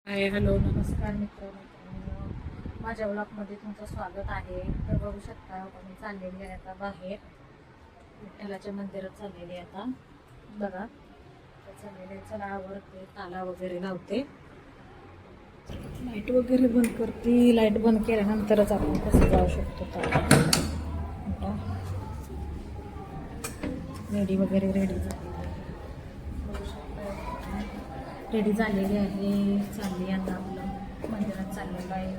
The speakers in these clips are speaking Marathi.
हाय, हॅलो, नमस्कार माझ्या ब्लॉगमध्ये तुमचं स्वागत आहे. तर बघू शकता मी चाललेली आहे आता बाहेर विठ्ठलाच्या मंदिरात चाललेली आहे आता. बघा चाललेले, चला आवडते, ताला वगैरे लावते, लाईट वगैरे बंद करते. लाईट बंद केल्यानंतरच आपण कसं जाऊ शकतो. ताला रेडी वगैरे रेडी रेडी झालेली आहे. चालली आता आपलं मंदिरात चाललेलं आहे.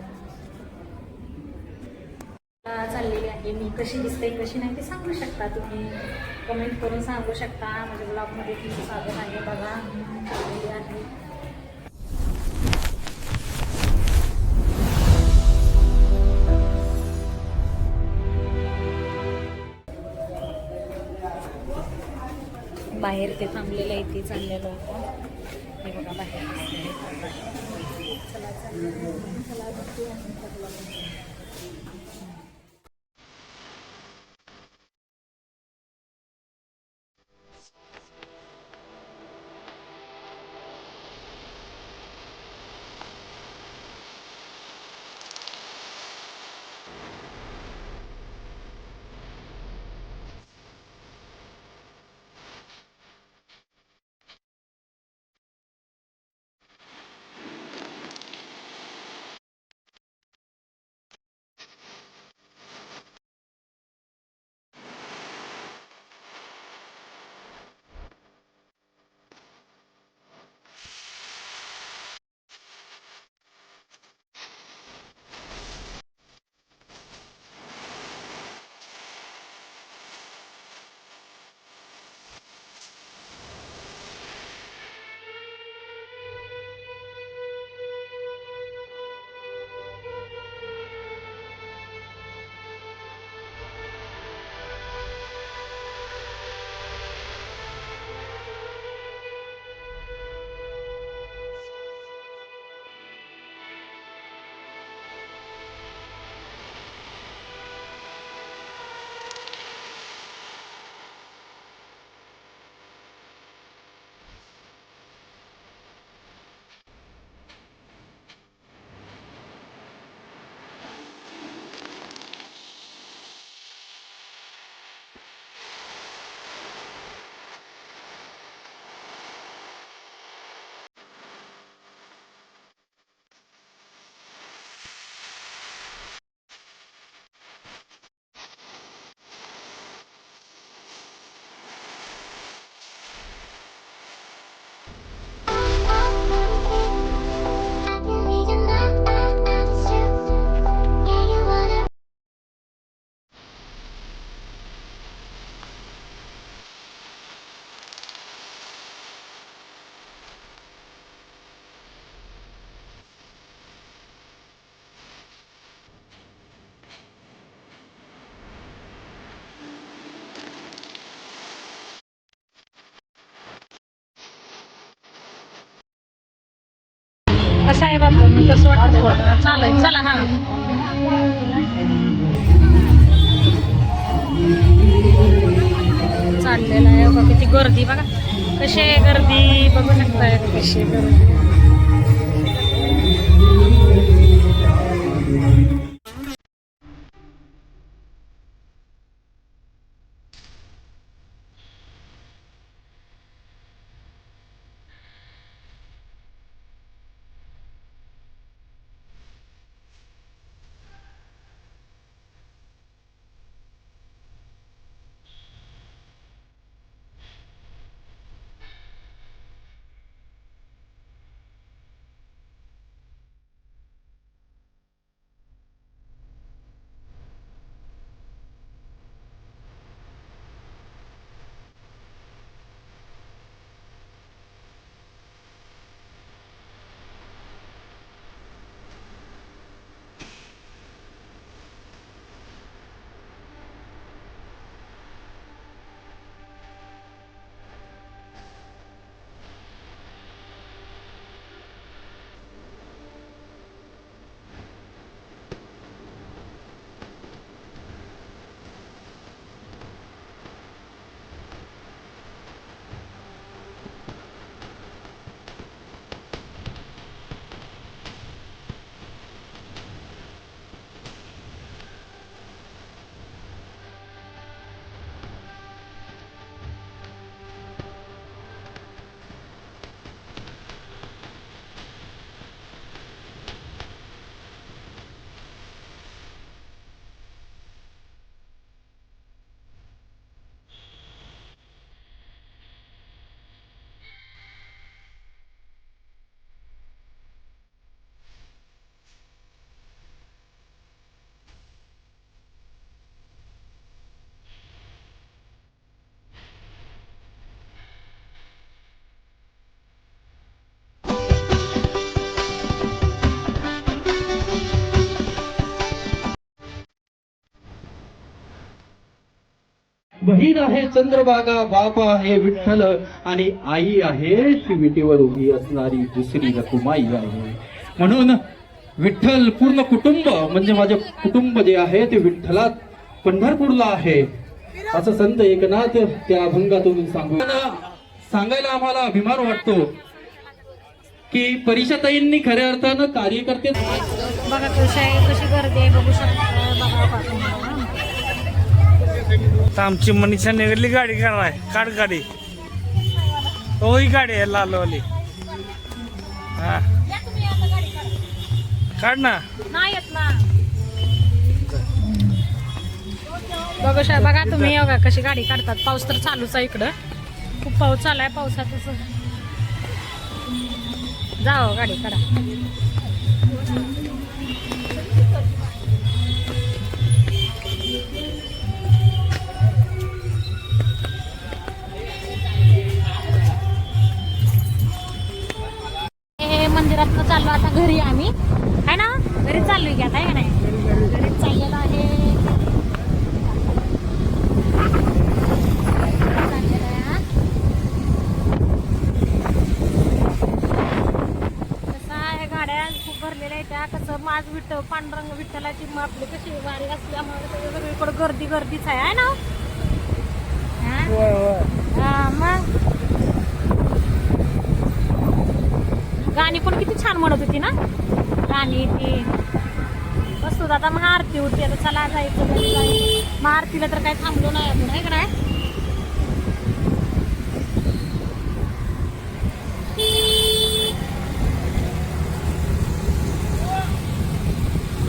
चाललेली आहे. मी कशी दिसते कशी नाही ते सांगू शकता, तुम्ही कमेंट करून सांगू शकता. माझ्या ब्लॉगमध्ये तुमचं स्वागत आहे. बघा चाललेली आहे. बाहेर ते थांबलेलं आहे, ते चाललेलं होतं. हे बघा बाहेर चला चला कसं आहे बाबा, मी कसं वाटतं चालेल. चला हा चाललेलं आहे. बघा किती गर्दी, बघा कशी आहे गर्दी, बघू शकताय कशी गर्दी. बहीण आहे चंद्रभागा, बाप आहे विठ्ठल आणि आई आहे विटेवर उभी असणारी दुसरी रखुमाई आहे. म्हणून विठ्ठल पूर्ण कुटुंब म्हणजे माझे कुटुंब जे आहे ते विठ्ठलात पंढरपूरला आहे असं संत एकनाथ त्या अभंगातून सांगायला आम्हाला अभिमान वाटतो की परिषाताईंनी खऱ्या अर्थानं कार्यकर्ते. बघा कशी गर्दी आहे बघू शकता. बघा आता आमची मनीषा निघाली गाडी कराय काढ गाडी. ही गाडी आहे लालवाली. हा काढ ना. नाही येत ना. बघा तुम्ही बघा कशी गाडी काढतात. पाऊस तर चालूच आहे इकडं. खूप पाऊस चालू आहे. पावसातच जाओ गाडी काढा. मंदिरात चाललो आता घरी. आम्ही आहे ना घरी चाललोय की आता आहे का नाही. घरी चाललेलं आहे. कसं आहे गाड्या खूप भरलेल्या आहेत. त्या कसं माझ पांडुरंग विठ्ठलाची आपली कशी वारी असल्यामुळे सगळीकडे गर्दीच आहे ना. मग गाणी पण किती छान म्हणत होती ना. गाणी ती बसतो आता महाआरती होती. आता चला जायचं महाआरतीला तर काय थांबलो नाही आपण आहे का नाही.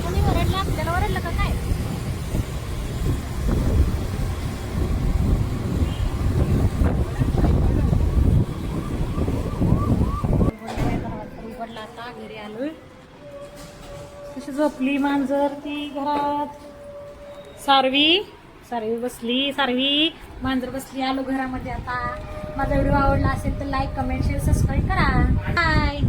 कोणी ओरडलं आपल्याला. ओरडलं का काय. आता घरी आलोय. कशी झोपली मांजर ती घरात. सारवी बसली. सारवी मांजर बसली. आलो घरामध्ये आता. माझा व्हिडिओ आवडला असेल तर लाईक कमेंट शेअर सबस्क्राईब करा. बाय.